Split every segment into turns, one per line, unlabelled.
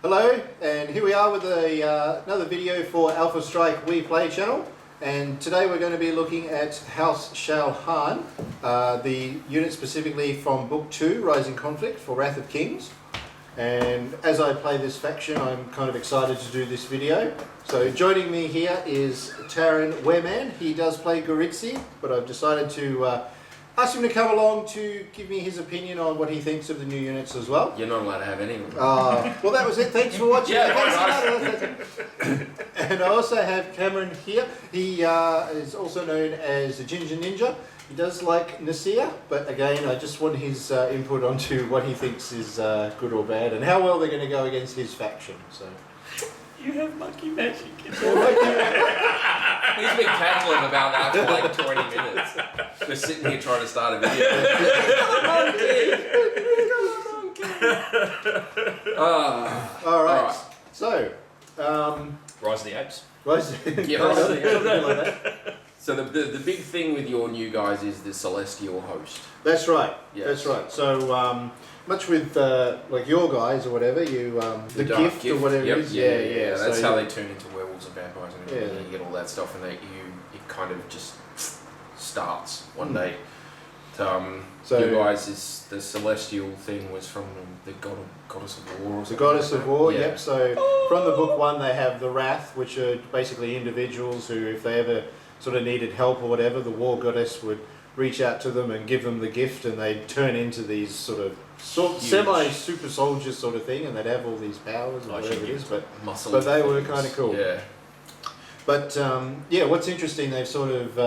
Hello, and here we are with another video for Alpha Strike We Play channel. And today we're going to be looking at House Shael Han, the unit specifically from Book 2, Rising Conflict for Wrath of Kings. And as I play this faction, I'm kind of excited to do this video. So joining me here is Tarron Wereman. He does play Goritsi, but I've decided to ask him to come along to give me his opinion on what he thinks of the new units as well.
You're not allowed to have any of them.
Well, that was it. Thanks for watching.
Yeah,
And I also have Cameron here. He is also known as the GingaNinja. He does like Nasir, but again, I just want his input onto what he thinks is good or bad and how well they're going to go against his faction. So.
You have monkey magic.
He's been cackling about that for like 20 minutes. We're sitting here trying to start a video.
All right. So,
Rise of the Apes.
something like that.
So the big thing with your new guys is the celestial host.
That's right.
Yes.
That's right. So much with like your guys or whatever, you the gift or whatever it is.
Yeah. That's
so
how they turn into werewolves and vampires and everything.
Yeah.
You get all that stuff, and it kind of just starts one day. So you guys, is the celestial thing was from the goddess of war. Or
The goddess of war.
Yeah.
Yep. So from the book one, they have the Wrath, which are basically individuals who, if they ever sort of needed help or whatever, the war goddess would reach out to them and give them the gift, and they'd turn into these sort of semi-super soldiers sort of thing, and they'd have all these powers and whatever it is, but they were kind of cool.
Yeah.
But yeah, what's interesting, they've sort of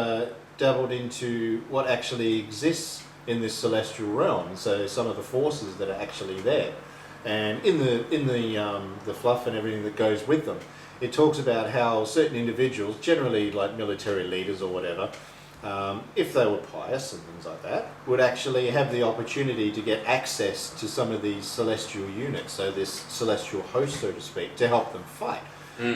dabbled into what actually exists in this celestial realm, so some of the forces that are actually there, and in the fluff and everything that goes with them, it talks about how certain individuals, generally like military leaders or whatever, if they were pious and things like that, would actually have the opportunity to get access to some of these celestial units, so this celestial host, so to speak, to help them fight.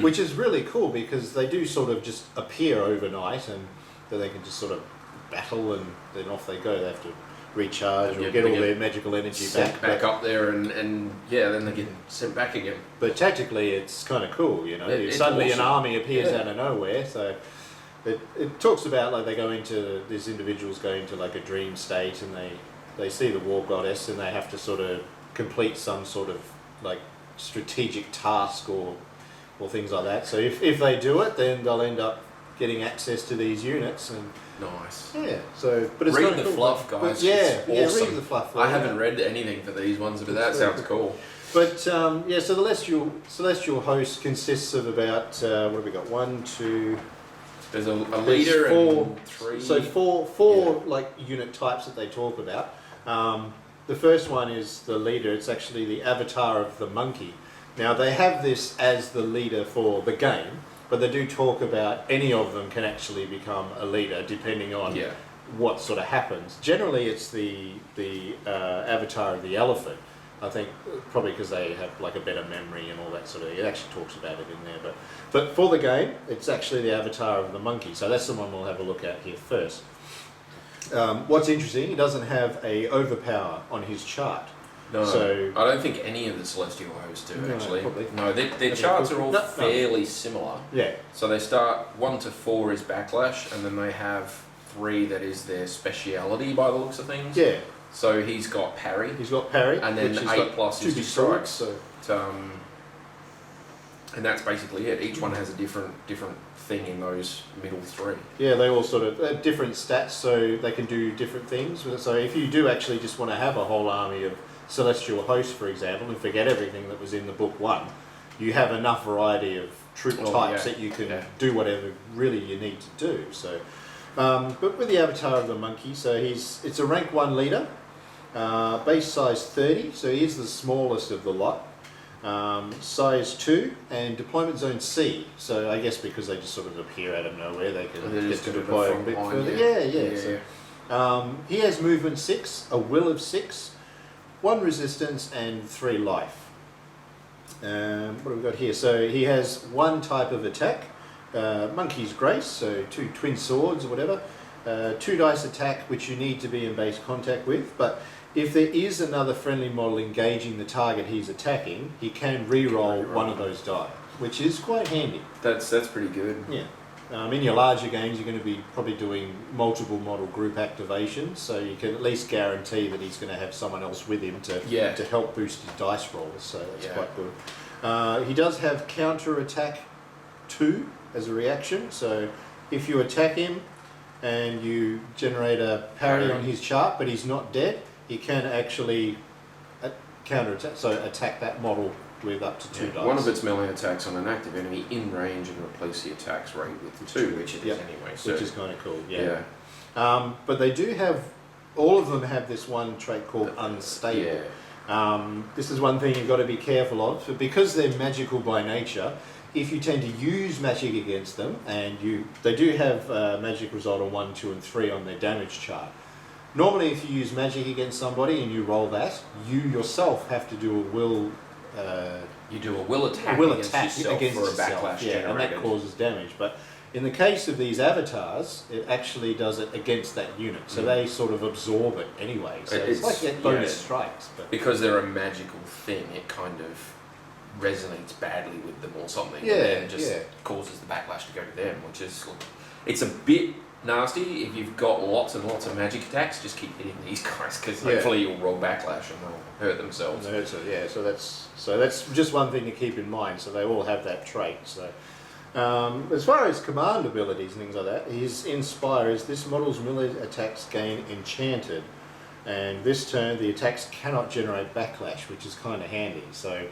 Which is really cool because they do sort of just appear overnight, and then they can just sort of battle, and then off they go. They have to recharge or get all their magical energy
back up there, and yeah, then they get sent back again.
But tactically, it's kind of cool, you know. Suddenly an army appears out of nowhere, so it talks about like these individuals go into like a dream state, and they see the war goddess, and they have to sort of complete some sort of like strategic task or things like that. So if they do it, then they'll end up getting access to these units. And
nice.
Yeah. So, but it's
read the
cool.
fluff, guys.
But
awesome.
read the fluff.
I haven't read anything for these ones, but that sounds cool.
But yeah, so the celestial host consists of about what have we got? 1, 2.
There's a leader and 3.
So four like unit types that they talk about. The first one is the leader. It's actually the avatar of the monkey. Now they have this as the leader for the game, but they do talk about any of them can actually become a leader depending on what sort of happens. Generally, it's the avatar of the elephant. I think probably because they have like a better memory and all that sort of. It actually talks about it in there, but for the game, it's actually the avatar of the monkey. So that's the one we'll have a look at here first. What's interesting, he doesn't have a overpower on his chart.
No,
so,
I don't think any of the celestial hosts do actually.
Probably.
No, their charts are all fairly similar.
Yeah.
So they start 1 to 4 is backlash, and then they have 3 that is their speciality by the looks of things.
Yeah.
So he's got parry.
He's got parry,
and then 8 plus is strikes. So. And that's basically it. Each one has a different thing in those middle 3.
Yeah, they all sort of have different stats, so they can do different things. So if you do actually just want to have a whole army of celestial hosts, for example, and forget everything that was in the book 1, you have enough variety of troop types that you can do whatever really you need to do. So, but with the avatar of the monkey, so it's a rank 1 leader, base size 30, so he is the smallest of the lot. Size 2 and deployment zone C. So I guess because they just sort of appear out of nowhere, they can get to deploy a bit further. So, he has movement 6, a will of 6, 1 resistance and 3 life. What have we got here? So he has 1 type of attack, Monkey's Grace, so 2 twin swords or whatever. 2 dice attack, which you need to be in base contact with, but if there is another friendly model engaging the target he's attacking, he can re-roll one of those die, which is quite handy.
That's pretty good.
Yeah. In your larger games, you're going to be probably doing multiple model group activations, so you can at least guarantee that he's going to have someone else with him to help boost his dice rolls, so that's quite good. He does have counter attack 2 as a reaction, so if you attack him and you generate a parry on his chart, but he's not dead, he can actually counter attack, so attack that model with up to 2 dice.
One of its melee attacks on an active enemy in range and replace the attack's rate with 2, which it is anyway. So.
Which is kind of cool, but they do have, all of them have this one trait called unstable. This is one thing you've got to be careful of, because they're magical by nature. If you tend to use magic against them, and they do have magic result on 1, 2 and 3 on their damage chart. Normally if you use magic against somebody and you roll that, you yourself have to do a will...
you do a will attack against yourself for a backlash generated.
And that causes damage. But in the case of these avatars, it actually does it against that unit, so they sort of absorb it anyway. So it's like bonus strikes. But
because they're a magical thing, it kind of resonates badly with them or something.
Yeah,
and then just causes the backlash to go to them, which is it's a bit nasty. If you've got lots and lots of magic attacks, just keep hitting these guys, because hopefully you'll roll backlash and they'll hurt themselves.
So that's just one thing to keep in mind. So they all have that trait. So as far as command abilities and things like that, his Inspire is this model's melee attacks gain enchanted, and this turn the attacks cannot generate backlash, which is kind of handy. So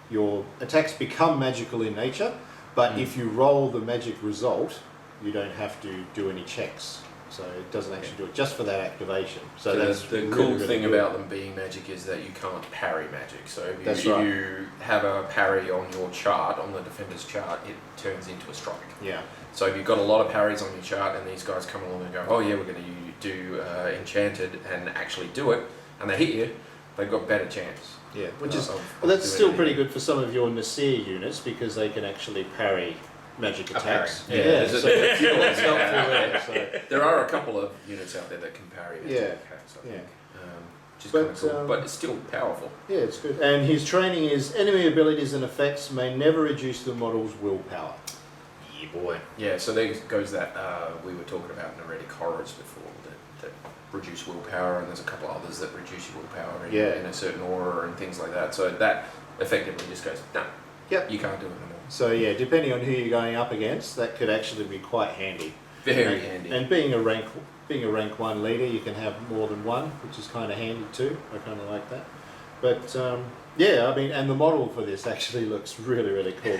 your attacks become magical in nature, but if you roll the magic result, you don't have to do any checks, so it doesn't actually do it just for that activation. So that's
the
really,
cool
really
thing
good.
about them being magic is that you can't parry magic. So if you have a parry on your chart, on the defender's chart, it turns into a strike.
Yeah.
So if you've got a lot of parries on your chart and these guys come along and go, oh yeah, we're going to do enchanted, and actually do it, and they hit you, they've got better chance.
Yeah, which is that's still pretty good for some of your Nasir units, because they can actually parry magic attacks.
There are a couple of units out there that can parry magic attacks, I think. Which is kind of cool, but it's still powerful.
Yeah, it's good. And his training is enemy abilities and effects may never reduce the model's willpower.
Yeah, boy.
Yeah, so there goes that we were talking about in the Retic Horrors before, that reduce willpower, and there's a couple others that reduce your willpower in a certain aura and things like that. So that effectively just goes, no, you can't do it anymore.
So yeah, depending on who you're going up against, that could actually be quite handy.
Very handy.
And being a rank 1 leader, you can have more than one, which is kind of handy too. I kind of like that. But yeah, I mean, and the model for this actually looks really, really cool.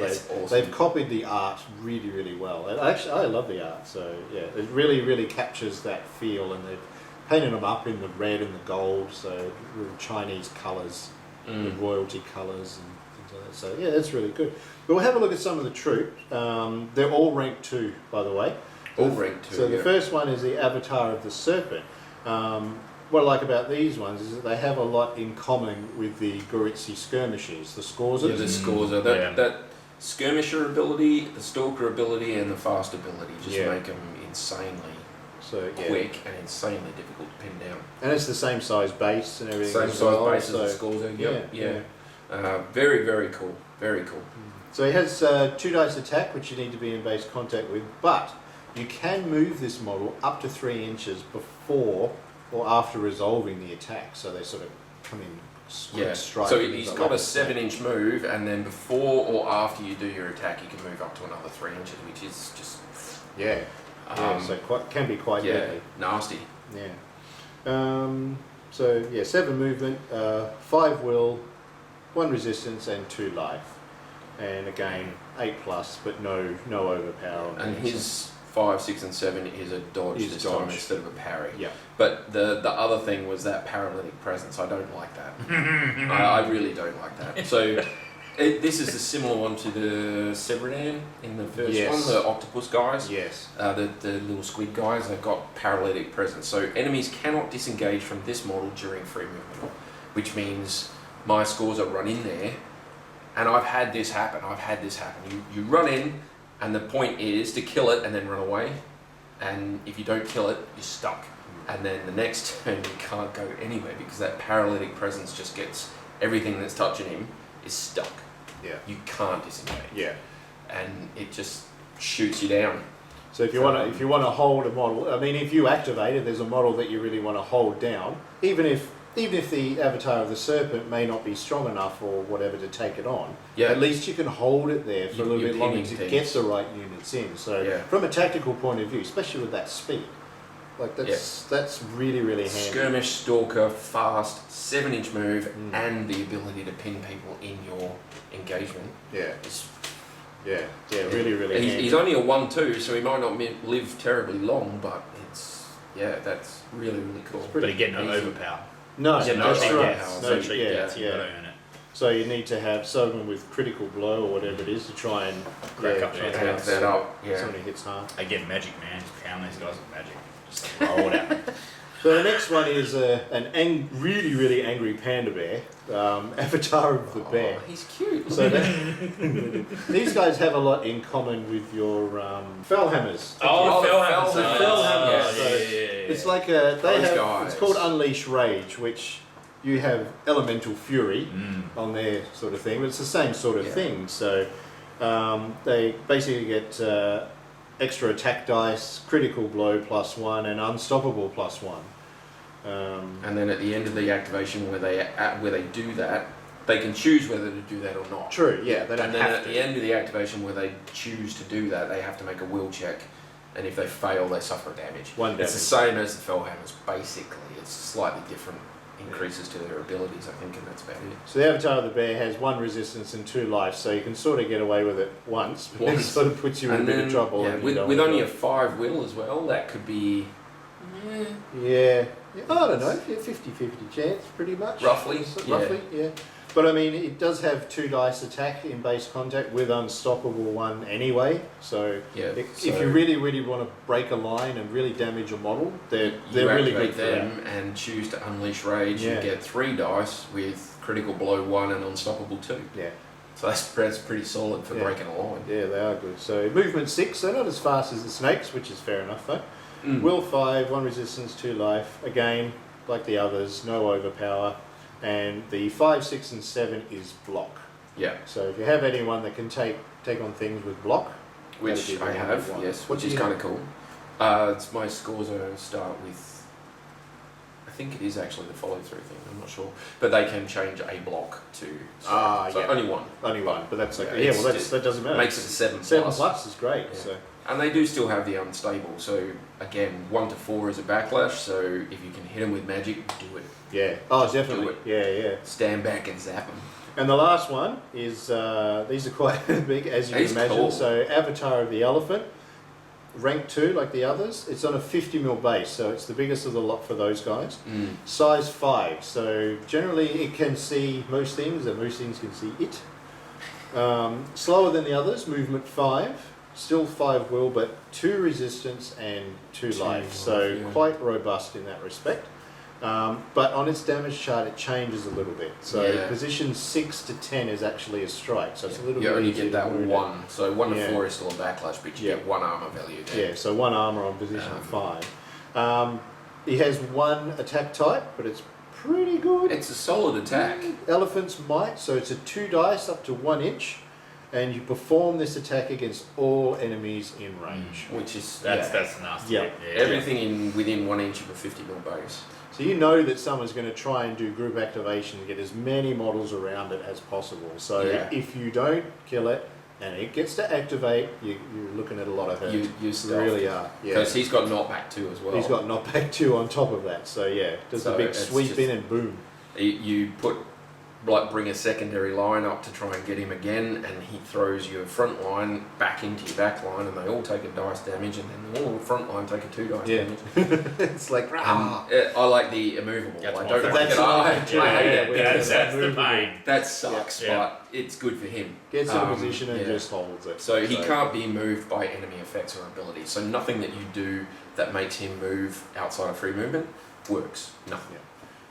They've copied the art really, really well. And actually, I love the art. So yeah, it really, really captures that feel, and they've painted them up in the red and the gold, so real Chinese colours, the royalty colours and things like that. So yeah, that's really good. But we'll have a look at some of the troop. They're all rank 2, by the way.
All rank 2.
So the first one is the Avatar of the Serpent. What I like about these ones is that they have a lot in common with the Goritsi skirmishers, the Scorzers.
Yeah, the Scorzer. That skirmisher ability, the stalker ability, and the fast ability just make them insanely quick and insanely difficult to pin down.
And it's the same size base and everything.
Same size base as the Scorzer. Very, very cool. Very cool.
So he has 2 dice attack, which you need to be in base contact with, but you can move this model up to 3 inches before or after resolving the attack. So they sort of come in strike.
So he's got a 7-inch move, and then before or after you do your attack, you can move up to another 3 inches, which is just
so can be quite deadly.
Nasty.
Yeah. So yeah, 7 movement, 5 will, 1 resistance, and 2 life. And again, 8+, but no overpower.
And his 5, 6, and 7 is a dodge this time instead of a parry.
Yeah.
But the other thing was that paralytic presence. I don't like that. I really don't like that. So this is a similar one to the Severan in the first one, the octopus guys.
Yes.
The little squid guys, they've got paralytic presence. So enemies cannot disengage from this model during free movement, which means my scores are run in there. And I've had this happen. You run in, and the point is to kill it and then run away. and if you don't kill it, you're stuck. And then the next turn you can't go anywhere because that paralytic presence just gets everything that's touching him is stuck.
Yeah.
You can't disengage.
Yeah.
And it just shoots you down.
So if you want to hold a model, I mean, if you activate it, there's a model that you really want to hold down, even if the avatar of the serpent may not be strong enough or whatever to take it on.
Yeah.
At least you can hold it there for a little
You're
bit longer
pinning
to
things.
get the right units in. So from a tactical point of view, especially with that speed, like that's really, really handy.
Skirmish, stalker, fast, 7-inch move, and the ability to pin people in your engagement.
Yeah.
It's,
Really, really handy.
he's only a 1/2, so he might not live terribly long, but that's really, really cool.
But again, no overpower.
No,
Yeah,
that's
no
right.
overpower.
No,
So
yeah.
you've got to earn it.
So you need to have someone with critical blow or whatever it is to try and
Crack up
try
the
and
attacks.
Set up,
Somebody hits hard.
Again, magic, man. Just pound these guys with magic. Just roll it out.
So the next one is really, really angry panda bear, avatar of the bear.
He's cute.
So these guys have a lot in common with your fellhammers.
Oh,
the
Fellhammers.
So
Fellhammers.
Fellhammers.
Yeah,
So
yeah.
it's like
Those
it's
guys.
called Unleash Rage, which you have elemental fury on their sort of thing, but it's the same sort of thing. So they basically get extra attack dice, critical blow +1, and unstoppable +1.
And then at the end of the activation, where they do that, they can choose whether to do that or not.
True, yeah, they don't
And then
have
at
to.
the end of the activation, where they choose to do that, they have to make a will check, and if they fail, they suffer damage.
One
It's
damage.
the same as the Fellhammers, basically. It's slightly different increases to their abilities, I think, and that's about it.
So the avatar of the bear has 1 resistance and 2 life, so you can sort of get away with it once, but it sort of puts you in a bit of trouble.
Yeah,
and you
with
don't
only a
want
5 will as well, that could be
to- yeah, I don't know, 50-50 chance, pretty much.
roughly.
Roughly, yeah. But I mean, it does have 2 dice attack in base contact with unstoppable 1 anyway. So if you really, really want to break a line and really damage a model, they're really good for
them and choose to unleash rage.
Yeah.
You get 3 dice with critical blow 1 and unstoppable 2.
that. Yeah,
So that's pretty solid for breaking a line.
yeah, they are good. So movement 6, so not as fast as the snakes, which is fair enough though. Will 5, 1 resistance, 2 life. Again, like the others, no overpower. And the 5, 6, and 7 is block.
Yeah,
So if you have anyone that can take on things with block,
which
that'd be
I
the one
have,
you want.
yes,
What
which
do
is
you
kind
have?
of cool. It's my scores start with, I think it is actually the follow through thing. I'm not sure, but they can change a block to so only 1.
Only 1, but that's okay.
Yeah,
Yeah, well, that doesn't matter.
Makes it a 7
7
plus.
plus is great.
Yeah.
So
And they do still have the unstable. So again, 1 to 4 is a backlash. So if you can hit them with magic, do it.
yeah, oh
Just do
definitely,
it.
yeah.
Stand back and zap them.
And the last one is these are quite big, as you can
He's
imagine.
cool.
So Avatar of the Elephant, rank 2 like the others. It's on a 50mm base, so it's the biggest of the lot for those guys. Size 5, so generally it can see most things, and most things can see it. Slower than the others, movement 5. Still 5 will, but 2 resistance and 2 life. So
yeah.
quite robust in that respect. But on its damage chart, it changes a little bit. So
Yeah.
position 6 to 10 is actually a strike. So it's a little
You
bit
only
easier
get that
to wound it.
1. So 1
Yeah.
to 4 is still a backlash, but you
Yeah.
get 1 armor value there.
Yeah, so 1 armor on position 5. He has 1 attack type, but it's pretty good.
It's a solid attack.
Elephant's Might, so it's a 2 dice up to 1 inch. And you perform this attack against all enemies in range.
Which is
That's nasty.
Yeah.
everything within 1 inch of a 50mm base.
So you know that someone's going to try and do group activation to get as many models around it as possible. So
Yeah.
if you don't kill it and it gets to activate, you're looking at a lot of hurt.
You stuffed.
really are. Yeah.
Because he's got knockback 2 as well.
He's got knockback 2 on top of that. So yeah, does
So
a big
it's
sweep
just-
in and boom.
You bring a secondary line up to try and get him again, and he throws your front line back into your back line, and they all take a dice damage, and then all the front line take a 2 dice
Yeah.
damage.
It's like
I like the immovable.
That's
I
my
don't like
That's
it. I hate it.
That's the pain.
That sucks,
Yeah.
but it's good for him.
gets in a position and
yeah.
just holds it.
So he can't be moved by enemy effects or abilities. So nothing that you do that makes him move outside of free movement works. Nothing.
Yeah.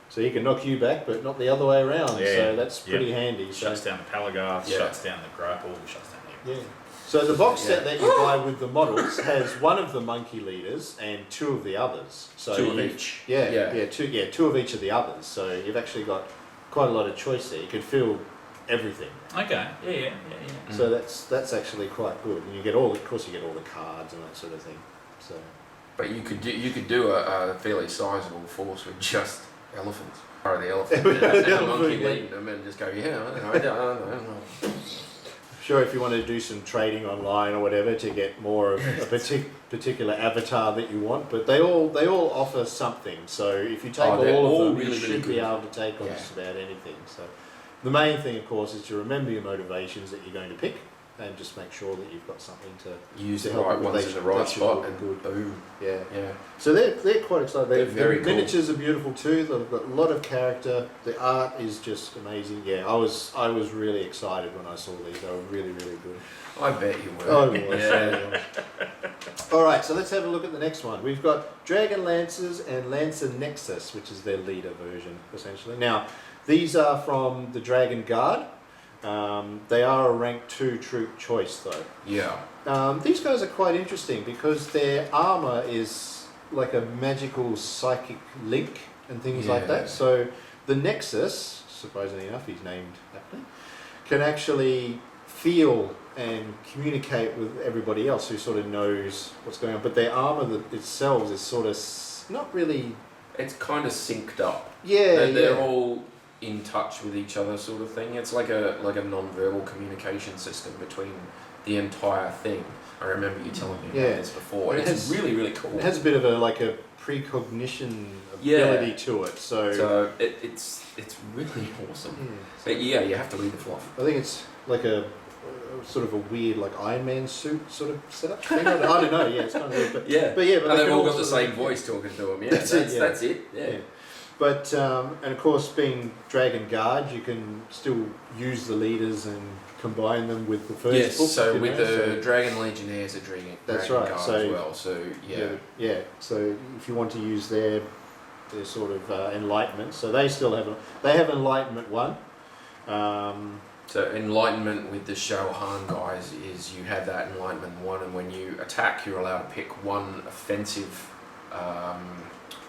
So he can knock you back, but not the other way around.
Yeah.
So that's pretty handy. So,
Shuts down the Palagarth,
Yeah.
shuts down the grapple, shuts down the
yeah. So the box set that you buy with the models has one of the monkey leaders and two of the others. So
Two of each.
Two of each of the others. So you've actually got quite a lot of choice there. You can feel everything.
Okay. Yeah.
So that's actually quite good. And you get all, of course, you get all the cards and that sort of thing. So.
But you could do a fairly sizable force with just elephants. Or the elephant and the monkey leading them and just go, I don't know.
Sure, if you want to do some trading online or whatever to get more of a particular avatar that you want, but they all offer something. So if you take all of them, you should be able to take on just about anything. So the main thing, of course, is to remember your motivations that you're going to pick, and just make sure that you've got something to
use
to
the
help
right
with.
ones in the right spot, and
good.
Boom.
Yeah.
Yeah.
So they're quite exciting.
They're very
the
cool.
miniatures are beautiful too. They've got a lot of character. The art is just amazing. Yeah, I was really excited when I saw these. They were really good.
I bet you were.
Oh, it was. Yeah. All right, so let's have a look at the next one. We've got Dragon Lancers and Lancer Nexus, which is their leader version, essentially. Now, these are from the Dragon Guard. They are a rank 2 troop choice, though.
Yeah.
These guys are quite interesting because their armor is like a magical psychic link and things like that. So the Nexus, surprisingly enough, he's named aptly, can actually feel and communicate with everybody else who sort of knows what's going on. But their armor itself is sort of not really...
It's kind of synced up.
Yeah,
they're all in touch with each other, sort of thing. It's like a non-verbal communication system between the entire thing. I remember you telling me about this before. And it's really cool.
It has a bit of a precognition ability to it. So
it's really awesome. Yeah. But yeah, you have to read the fluff.
I think it's like a sort of a weird Iron Man suit sort of setup thing. I don't know. Yeah, it's kind of weird. But
they've all got the same voice talking to them. Yeah, that's it. Yeah.
But and of course, being Dragon Guard, you can still use the leaders and combine them with the first book.
So with the Dragon Legionnaires are Dragon Guard as well. So
yeah. So if you want to use their sort of enlightenment, so they still have enlightenment 1.
So enlightenment with the Shael Han guys is you have that enlightenment 1, and when you attack, you're allowed to pick one offensive.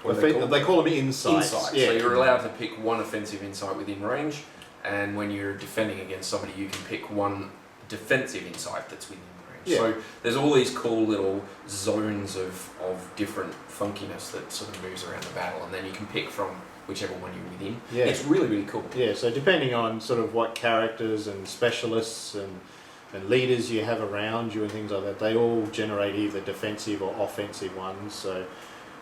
They call them insights.
Yeah. So you're allowed to pick one offensive insight within range, and when you're defending against somebody, you can pick one defensive insight that's within range. Yeah. So there's all these cool little zones of different funkiness that sort of moves around the battle, and then you can pick from whichever one you're within. Yeah. It's really cool.
Yeah, so depending on sort of what characters and specialists and leaders you have around you and things like that, they all generate either defensive or offensive ones. So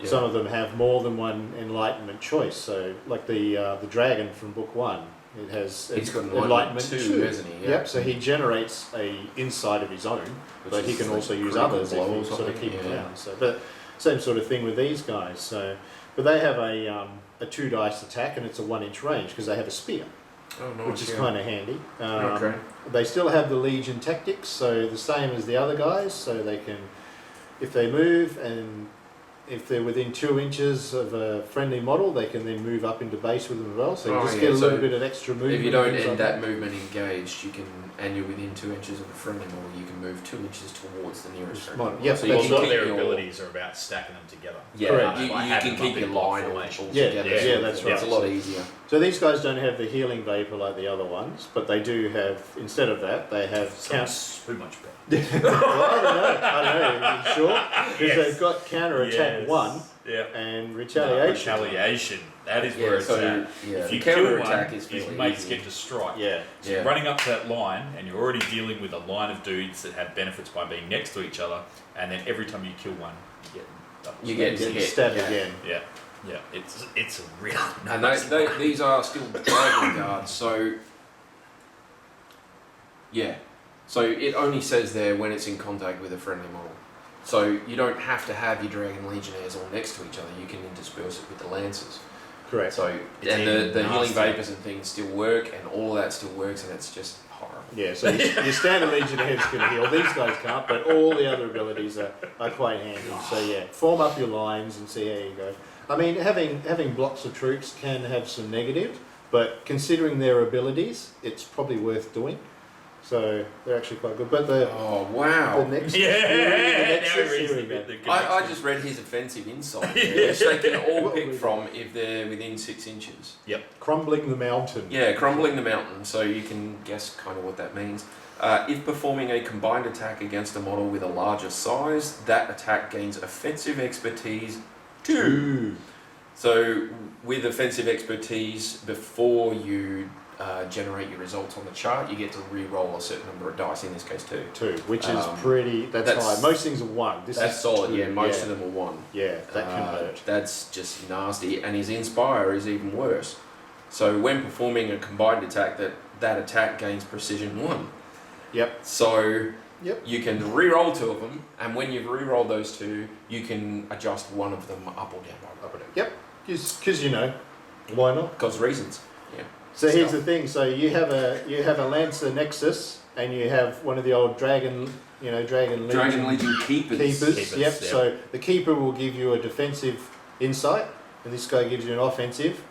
some of them have more than one enlightenment choice. So like the dragon from book 1, it has
he's got enlightenment 2, hasn't he?
Yep. So he generates a insight of his own, but he can also use others if you sort of keep him down. So, but same sort of thing with these guys. So, but they have a 2 dice attack, and it's a 1-inch range because they have a spear.
Oh, nice,
which is kind of handy.
Okay.
They still have the Legion tactics, so the same as the other guys. So they can, if they move and if they're within 2 inches of a friendly model, they can then move up into base with them as well. So you just get a little bit of extra movement.
If you don't end that movement engaged, you can, and you're within 2 inches of a friendly model, you can move 2 inches towards the nearest friendly model.
Yeah,
so a lot of their abilities are about stacking them together.
Yeah, you can keep your line all together.
Yeah, that's right.
It's a lot easier.
So these guys don't have the healing vapor like the other ones, but they do have, instead of that, they have
so much better.
Well, I don't know, you sure? Because they've got counter attack 1 and retaliation.
Retaliation, that is where it's at.
Yeah.
If you
counter
kill
attack
one,
is
his
really
mates
easy.
get to strike.
So
you're running up to that line, and you're already dealing with a line of dudes that have benefits by being next to each other, and then every time you kill one, you get
stabbed again.
Yeah, it's a real
nice. And these are still Dragon Guards, so so it only says there when it's in contact with a friendly model. So you don't have to have your Dragon Legionnaires all next to each other. You can intersperse it with the Lancers.
Correct.
So and the healing vapors and things still work, and all of that still works, and it's just horrible. Yeah.
So your standard Legionnaires can heal. These guys can't, but all the other abilities are quite handy. So form up your lines and see how you go. I mean, having blocks of troops can have some negative, but considering their abilities, it's probably worth doing. So they're actually quite good. But the
wow.
the next
I just read his offensive insight there, which they can all pick from if they're within 6 inches.
Crumbling the mountain.
Yeah, crumbling the mountain. So you can guess kind of what that means. If performing a combined attack against a model with a larger size, that attack gains offensive expertise 2. So with offensive expertise, before you generate your results on the chart, you get to re-roll a certain number of dice, in this case 2,
which is pretty, that's high. Most things are 1. This
that's
is
solid.
2.
Yeah, most of them are 1.
Yeah, that can hurt.
That's just nasty, and his inspire is even worse. So when performing a combined attack, that attack gains precision 1.
Yep.
So you can re-roll 2 of them, and when you've re-rolled those 2, you can adjust one of them up or down.
Yep. Because why not?
Because reasons. Yeah.
So here's the thing. So you have a Lancer Nexus, and you have one of the old Dragon
Legion keepers.
Yep. So the keeper will give you a defensive insight, and this guy gives you an offensive.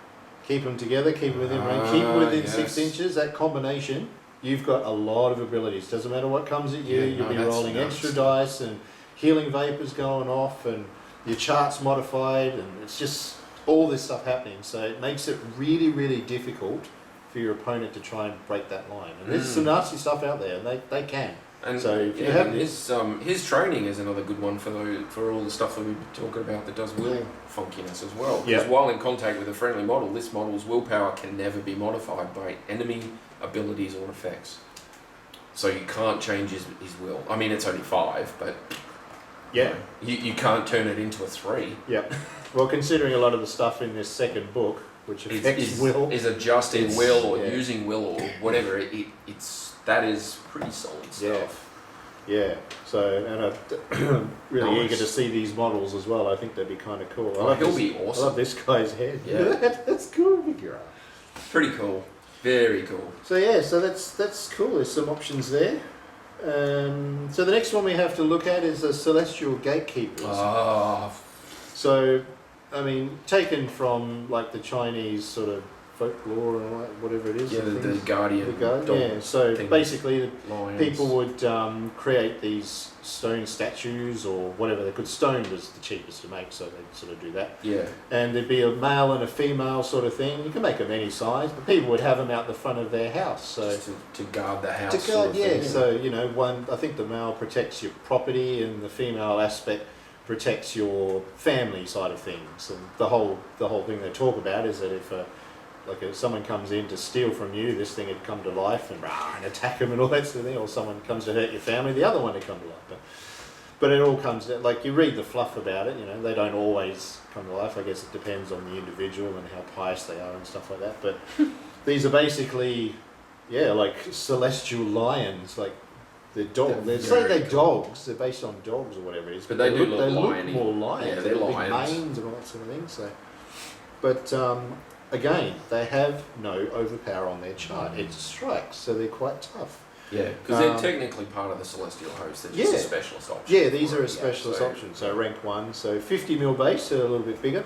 Keep them together. Keep them within range. Keep them within 6 inches. That combination, you've got a lot of abilities. Doesn't matter what comes at you. You'll be rolling extra dice, and healing vapors going off, and your chart's modified, and it's just all this stuff happening. So it makes it really, really difficult for your opponent to try and break that line. And there's some nasty stuff out there, and they can.
And
so if you have
his training is another good one for all the stuff that we've been talking about that does will funkiness as well. Because while in contact with a friendly model, this model's willpower can never be modified by enemy abilities or effects. So you can't change his will. I mean, it's only 5, but you can't turn it into a 3.
Yeah. Well, considering a lot of the stuff in this second book, which affects will,
is adjusting will or using will or whatever, that is pretty solid stuff.
Yeah. So, and I'm really eager to see these models as well. I think they'd be kind of cool.
He'll be awesome.
I love this guy's head.
Yeah.
That's cool, figure.
Pretty cool. Very cool.
So so that's cool. There's some options there. So the next one we have to look at is the Celestial Gatekeepers. So, I mean, taken from like the Chinese sort of folklore or whatever it is.
Yeah, the guardian.
So basically,
lions.
people would create these stone statues or whatever. They could. Stone was the cheapest to make, so they'd sort of do that.
Yeah.
And there'd be a male and a female sort of thing. You can make them any size, but people would have them out the front of their house. So
just to guard the house.
To guard,
sort of thing,
So I think the male protects your property, and the female aspect protects your family side of things. And the whole thing they talk about is that if someone comes in to steal from you, this thing would come to life and attack them and all that sort of thing, or someone comes to hurt your family, the other one would come to life. But it all comes down, like you read the fluff about it, they don't always come to life. I guess it depends on the individual and how pious they are and stuff like that. But these are basically, like celestial lions, like they're dogs. They say they're dogs. They're based on dogs or whatever it is.
But they look
more lions.
Yeah, they're lions.
Big manes and all that sort of thing. So, but again, they have no overpower on their chart. It's strikes, so they're quite tough.
Yeah, because they're technically part of the Celestial Host. They're just a specialist option.
Yeah, these are a specialist option. So rank 1, so 50 mil base, so a little bit bigger.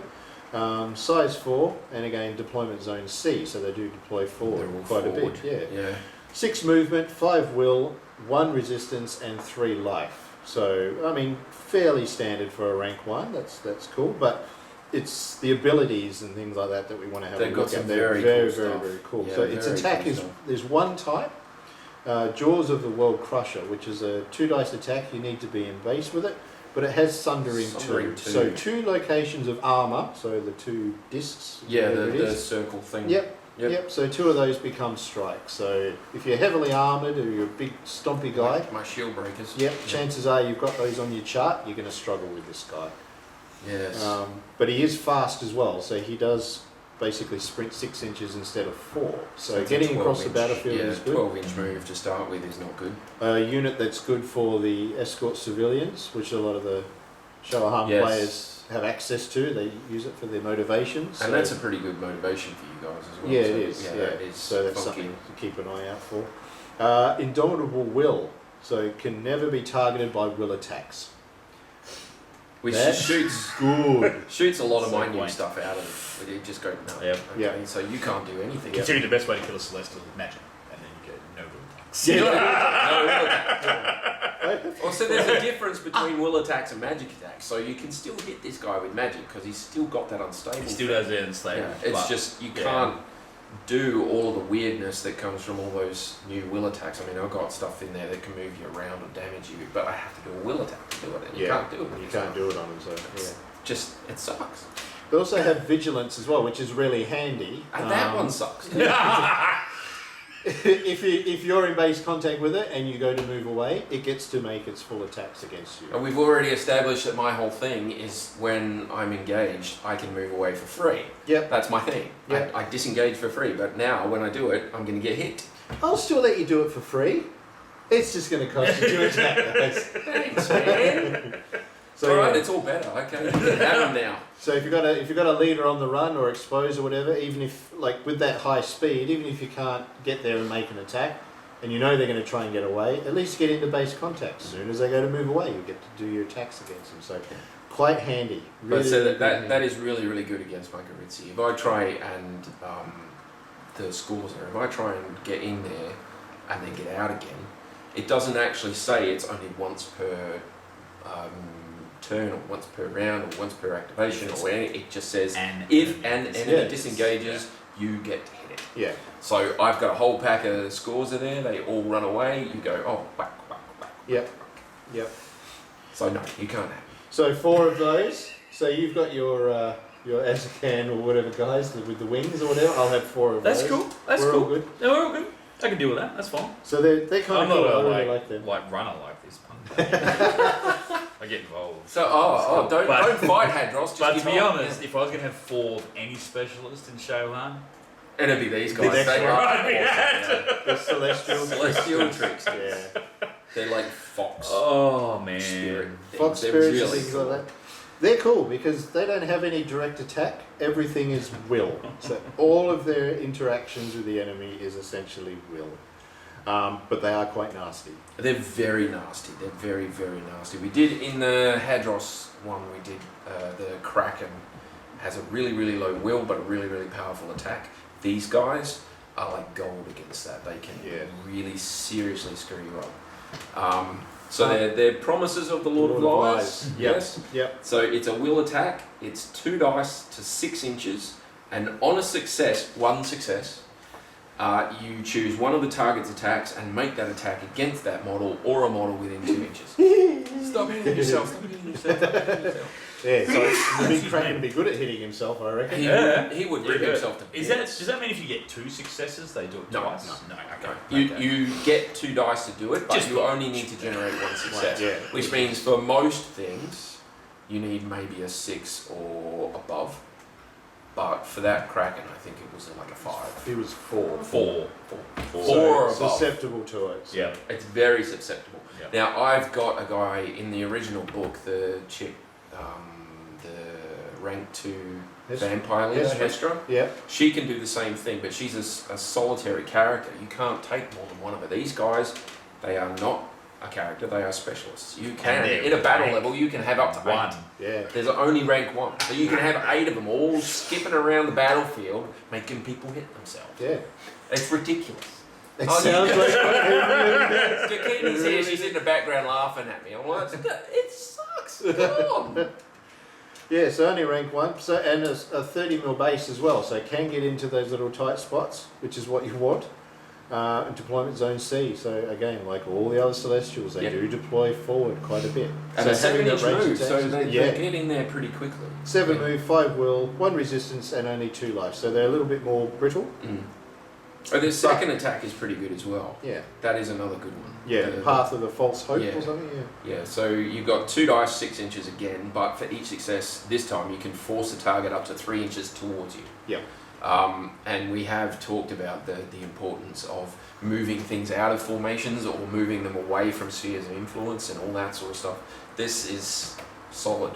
Size 4, and again deployment zone C, so they do deploy forward quite
forward.
a bit.
Yeah.
6 movement, 5 will, 1 resistance, and 3 life. So I mean, fairly standard for a rank 1. That's cool, but it's the abilities and things like that we want to have.
They've
a
got
look
some
at. They're
very
very cool.
Yeah,
So its attack
cool
is
stuff.
there's one type. Jaws of the World Crusher, which is a 2 dice attack. You need to be in base with it, but it has Sundering 2. So 2 locations of armor. So the 2 discs.
Yeah, the circle thing.
Yep. So 2 of those become strikes. So if you're heavily armored or you're a big stompy guy,
my shield breakers.
Chances are you've got those on your chart. You're going to struggle with this guy.
Yes.
But he is fast as well. So he does basically sprint 6 inches instead of 4. So getting across the battlefield is good.
12-inch move to start with is not good.
A unit that's good for the escort civilians, which a lot of the Shael Han players have access to. They use it for their motivations.
And that's a pretty good motivation for you guys as well.
Yeah, it is.
That is
so that's
funky.
something to keep an eye out for. Indomitable will. So it can never be targeted by will attacks.
Which shoots a lot of my new stuff out of it. You just go, no. So you can't do anything.
Considering the best way to kill a Celestial is magic, and then you get no will attacks. Seal
No will attack. Well, so there's a difference between will attacks and magic attacks. So you can still hit this guy with magic because he's still got that unstable.
He still does it unstable.
Yeah, it's just you can't do all the weirdness that comes from all those new will attacks. I mean, I've got stuff in there that can move you around or damage you, but I have to do a will attack to do it, and you can't do it.
You can't do it on them, so
Just it sucks.
They also have vigilance as well, which is really handy.
And that one sucks.
If you're in base contact with it and you go to move away, it gets to make its full attacks against you.
And we've already established that my whole thing is when I'm engaged, I can move away for free.
Yep.
That's my thing.
Yep.
I disengage for free, but now when I do it, I'm going to get hit.
I'll still let you do it for free. It's just going to cost you 2 attack dice.
Thanks, man.
So,
Alright, it's all better. Okay, you can have them now.
So if you've got a leader on the run or exposed or whatever, even if like with that high speed, even if you can't get there and make an attack, and you know they're going to try and get away, at least get into base contact. As soon as they go to move away, you get to do your attacks against them. So quite handy. Really,
But so
really handy.
that is really, really good against my Garitzi. If I try and the scores are, if I try and get in there and then get out again, it doesn't actually say it's only once per turn or once per round or once per activation or any. It just says if an enemy disengages, you get to hit it.
Yeah.
So I've got a whole pack of scores are there. They all run away. You go whack.
Yep.
So no, you can't have it.
So 4 of those. So you've got your Azakan or whatever guys with the wings or whatever. I'll have 4 of
That's
those.
cool. That's
We're
cool.
all good.
No, we're all good. I can deal with that. That's fine.
So they're kind
I'm
of cool.
not
I
a
really like them.
runner like this one. I get involved.
So don't fight Hadros. Just
But
give
to be
up.
honest, if I was going to have 4 of any specialist in Shael Han,
It'd be these
The
guys.
next
They
one.
are
Right,
awesome,
The celestial.
Celestial tricks.
Yeah.
They're like fox
oh man,
spirit.
Fox
They're
spirits and
really
things
cool.
like that. They're cool because they don't have any direct attack. Everything is will. So all of their interactions with the enemy is essentially will. But they are quite nasty.
They're very nasty. They're very, very nasty. We did in the Hadros one. We did the Kraken has a really, really low will, but a really, really powerful attack. These guys are like gold against that. They can really seriously screw you up. So they're promises of the Lord of Lies. Yes.
Yep.
So it's a will attack. It's 2 dice to 6 inches, and on a success, one success, you choose one of the target's attacks and make that attack against that model or a model within 2 inches. Stop hitting yourself. Stop hitting yourself. Stop hitting yourself.
Yeah. So the big Kraken would be good at hitting himself, I reckon.
He would rip himself to bits.
Does that mean if you get 2 successes, they do it
No,
twice?
no.
Okay.
You get 2 dice to do it, but
Just
you only need to generate 1 success.
Yeah.
Which means for most things, you need maybe a 6 or above. But for that Kraken, I think it was like a 5.
He was 4.
4.
4
So
or above.
susceptible to it. So.
Yeah.
It's very susceptible.
Yeah.
Now, I've got a guy in the original book, the chick, the rank 2 vampire leader, Hestra.
Yeah.
She can do the same thing, but she's a solitary character. You can't take more than one of her. These guys, they are not a character, they are specialists. You can, in a battle level, you can have up to
1.
8.
Yeah.
There's only rank 1. So you can have 8 of them all skipping around the battlefield, making people hit themselves.
Yeah.
It's ridiculous.
It sounds like
Kakini's here, she's in the background laughing at me. I'm like, it sucks. Come on.
Yeah, so only rank 1. So and a 30mm base as well, so it can get into those little tight spots, which is what you want. Deployment zone C. So again, like all the other Celestials, they do deploy forward quite a bit.
And
so
a 7-inch
range
move, so
attacks-
they get in there pretty quickly.
7 move, 5 will, 1 resistance, and only 2 life. So they're a little bit more brittle.
Mm. Oh, their second attack is pretty good as well.
Yeah.
That is another good one.
Yeah, the Path of the False Hope
yeah.
or something. Yeah.
Yeah, so you've got 2 dice, 6 inches again, but for each success this time you can force the target up to 3 inches towards you.
Yeah.
And we have talked about the importance of moving things out of formations or moving them away from spheres of influence and all that sort of stuff. This is solid.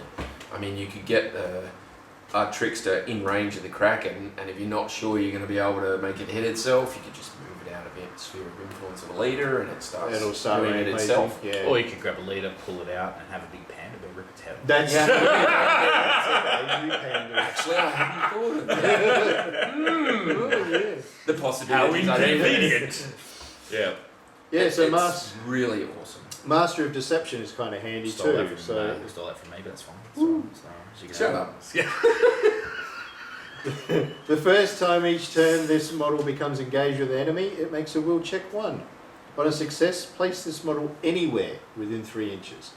I mean, you could get a trickster in range of the Kraken, and if you're not sure you're going to be able to make it hit itself, you could just move it out of its sphere of influence of a leader, and it starts
It'll start
doing it
rampaging,
itself.
Yeah.
Or you could grab a leader, pull it out, and have a big panda bear rip its head off.
That's
Actually, I hadn't thought of that. The possibilities.
How
are endless.
inconvenient. Yeah.
Yeah, so
it's really awesome.
Master of Deception is kind of handy
Stole that
too.
from,
So
stole that from me, but that's fine. That's fine. It's
Shut
all
up.
right. Yeah.
the first time each turn this model becomes engaged with the enemy, it makes a will check 1. On a success, place this model anywhere within 3 inches.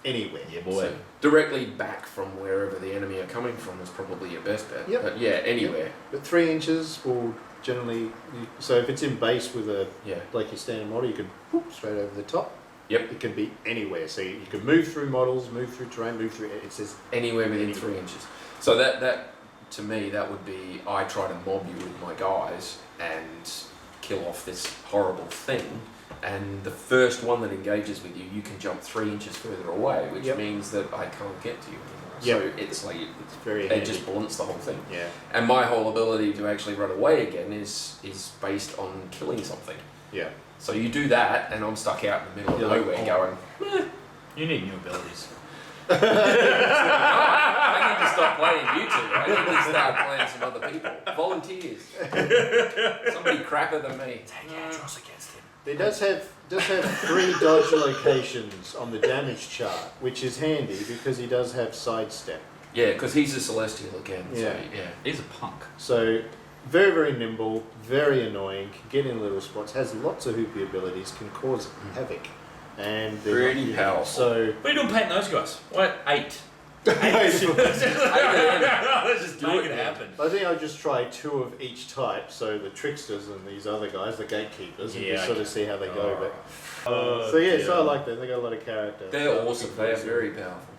Anywhere.
Yeah, boy.
So directly back from wherever the enemy are coming from is probably your best bet.
Yep.
But yeah, anywhere.
Yep. But 3 inches will generally. So if it's in base with a
Yeah.
like your standard model, you can whoop straight over the top.
Yep.
It can be anywhere. So you can move through models, move through terrain, move through. It says
Anywhere within 3 inches. So that to me, that would be, I try to mob you with my guys and kill off this horrible thing. And the first one that engages with you, you can jump 3 inches further away, which
Yep.
means that I can't get to you anymore.
Yep.
So it's like,
it's very
it
handy.
just blunts the whole thing.
Yeah.
And my whole ability to actually run away again is based on killing something.
Yeah.
So you do that, and I'm stuck out in the middle of
You're like,
nowhere going,
You need new abilities.
I need to stop playing you two. I need to start playing some other people. Volunteers. Somebody crapper than me.
Take Andros against him.
It does have 3 dodge locations on the damage chart, which is handy because he does have sidestep.
Yeah, because he's a celestial again. So,
Yeah.
yeah.
He's a punk.
So very, very nimble, very annoying, can get in little spots, has lots of hoopy abilities, can cause havoc. And they're
Pretty
not unique.
powerful.
So
What are you doing painting those guys? What? 8.
I
Let's just make it happen.
think I'll just try 2 of each type, so the tricksters and these other guys, the gatekeepers, and
Yeah,
just sort of
okay.
see how they go. But
Oh,
so yeah,
dear.
so I like them. They got a lot of character.
They're
So I'm
awesome.
looking
They are
forward to
very
it.
powerful.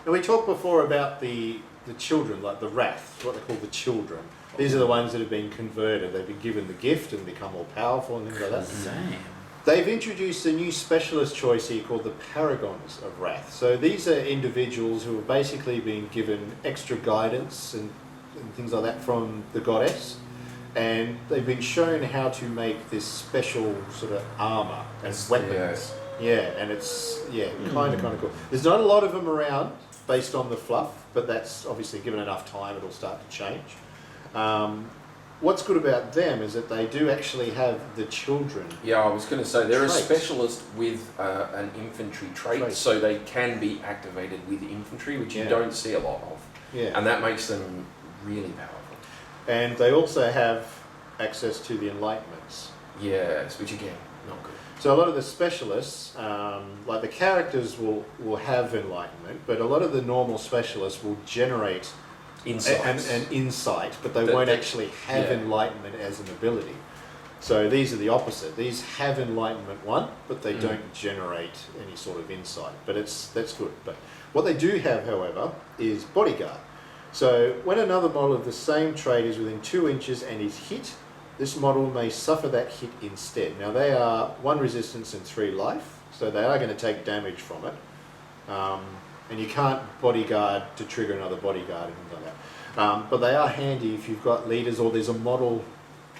And we talked before about the children, like the Wrath, what they call the children. These are the ones that have been converted. They've been given the gift and become more powerful and things like that.
Damn.
They've introduced a new specialist choice here called the Paragons of Wrath. So these are individuals who have basically been given extra guidance and things like that from the goddess. And they've been shown how to make this special sort of armour and weapons. Yeah, and it's kind of cool. There's not a lot of them around based on the fluff, but that's obviously given enough time, it'll start to change. What's good about them is that they do actually have the children.
Yeah, I was going to say they're
Traits.
a specialist with an infantry trait, so they can be activated with infantry, which you
Yeah.
don't see a lot of,
Yeah.
and that makes them really powerful.
And they also have access to the enlightenments.
Yes, which again, not good.
So a lot of the specialists, like the characters will have enlightenment, but a lot of the normal specialists will generate
Insights.
an insight, but they
That-
won't
that-
actually have
yeah.
enlightenment as an ability. So these are the opposite. These have enlightenment 1, but they don't generate any sort of insight. But that's good. But what they do have, however, is bodyguard. So when another model of the same trait is within 2 inches and is hit, this model may suffer that hit instead. Now they are 1 resistance and 3 life, so they are going to take damage from it. And you can't bodyguard to trigger another bodyguard and things like that. But they are handy if you've got leaders or there's a model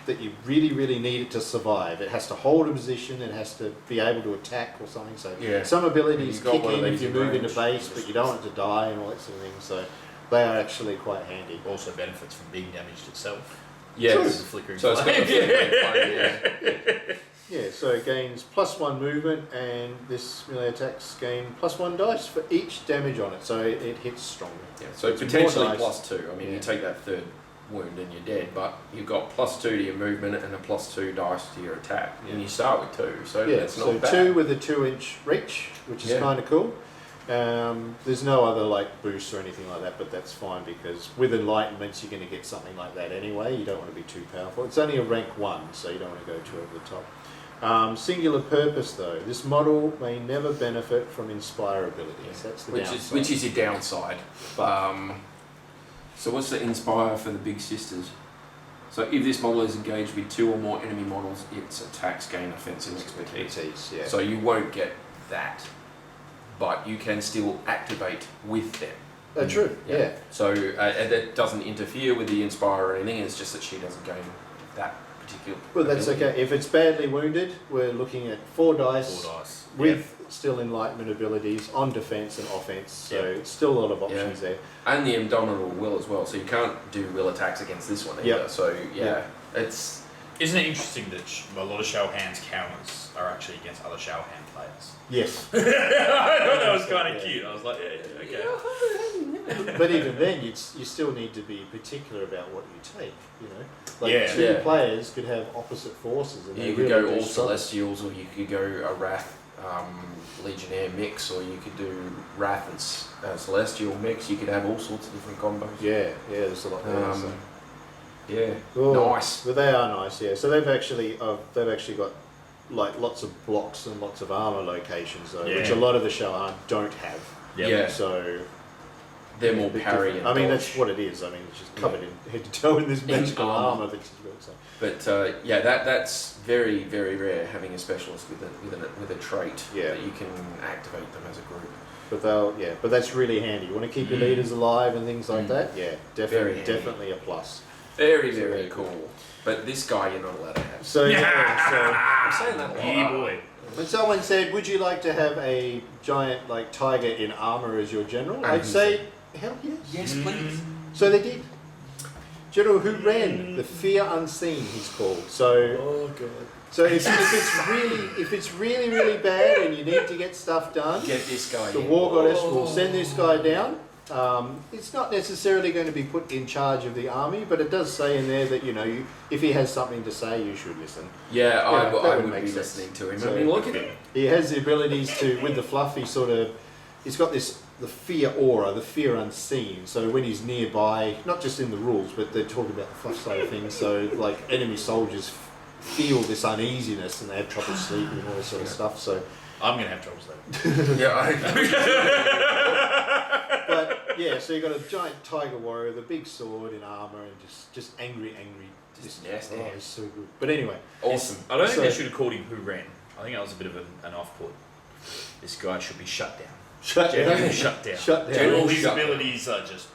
that you really, really need it to survive. It has to hold a position, it has to be able to attack or something. So
Yeah.
some abilities
You've got
kick
one of
in if
these
you
in
move into
range.
base, but you don't want it to die and all that sort of thing. So they are actually quite handy.
Also benefits from being damaged itself.
Yes.
Flickering
So it's got
flame.
the flickering flame, yeah.
Yeah, so it gains +1 movement, and this melee attacks gain +1 dice for each damage on it, so it hits stronger.
Yeah, so
It's
potentially
more dice.
+2. I mean,
Yeah.
you take that 3rd wound and you're dead, but you've got +2 to your movement and a +2 dice to your attack, and
Yeah.
you start with 2, so
Yeah,
that's
so
not bad.
2 with a 2-inch reach, which is
Yeah.
kind of cool. There's no other like boosts or anything like that, but that's fine because with enlightenments you're going to get something like that anyway. You don't want to be too powerful. It's only a rank 1, so you don't want to go too over the top. Singular purpose though. This model may never benefit from inspire abilities. That's the downside.
Which is your downside. So what's the inspire for the big sisters? So if this model is engaged with 2 or more enemy models, its attacks gain offensive expertise.
Yeah.
So you won't get that, but you can still activate with them.
True. Yeah.
So and that doesn't interfere with the inspire or anything. It's just that she doesn't gain that particular.
Well, that's
ability.
okay. If it's badly wounded, we're looking at 4 dice.
4 dice.
With still enlightenment abilities on defense and offense, so
Yeah.
it's still a lot of options there.
And the indomitable will as well. So you can't do will attacks against this one either.
Yep.
So
Yep.
it's
Isn't it interesting that a lot of Shael Han's counters are actually against other Shael Han players?
Yes.
I thought that was kind of cute. I was like, yeah, okay.
But even then, you still need to be particular about what you take. You know, like
Yeah.
two
Yeah.
players could have opposite forces, and they
You could
really
go
do
all
struggle.
Celestials, or you could go a Wrath Legionnaire mix, or you could do Wrath and Celestial mix. You could have all sorts of different combos.
Yeah, there's a lot there. So.
Yeah,
Oh,
nice.
But they are nice, yeah. So they've actually got like lots of blocks and lots of armor locations, though, which
Yeah.
a lot of the Shael Han don't have.
Yep.
Yeah.
So
They're more
a bit
parry
different.
and
I mean,
dodge.
that's what it is. I mean, it's just covered in head to toe in this magical
armor.
armor that she's got. So.
But that's very, very rare, having a specialist with a trait
Yeah.
that you can activate them as a group.
But that's really handy. You want to keep your leaders alive and things like that. Yeah,
Very handy.
definitely a plus.
Very,
So
very
very
cool. But this guy you're not allowed to have.
So
I'm saying that a lot.
Yeah, boy.
when someone said, "Would you like to have a giant like tiger in armor as your general?" I'd say, "Hell yes."
Yes, please.
So they did. General Wereman, the Fear Unseen, he's called. So,
Oh god.
so if it's really bad and you need to get stuff done,
Get this guy
the
in.
War Goddess will send this guy down. It's not necessarily going to be put in charge of the army, but it does say in there that if he has something to say, you should listen.
Yeah,
that
I
would
would
make
be
sense.
listening to him.
So-
I mean, look at him.
He has the abilities to, with the fluff, he's got the fear aura, the fear unseen. So when he's nearby, not just in the rules, but they're talking about the fluff side of things. So like enemy soldiers feel this uneasiness and they have trouble sleeping and all this sort of stuff. So,
I'm gonna have trouble sleeping.
Yeah,
but yeah, so you've got a giant tiger warrior, the big sword in armor, and just angry.
Just nasty.
Oh, it's so good. But anyway,
awesome.
I don't think
So-
they should have called him Who Ran. I think that was a bit of an off-put. This guy should be shut down.
shut
General
down.
shut down.
Shut down.
General
All his
shut down.
abilities are just.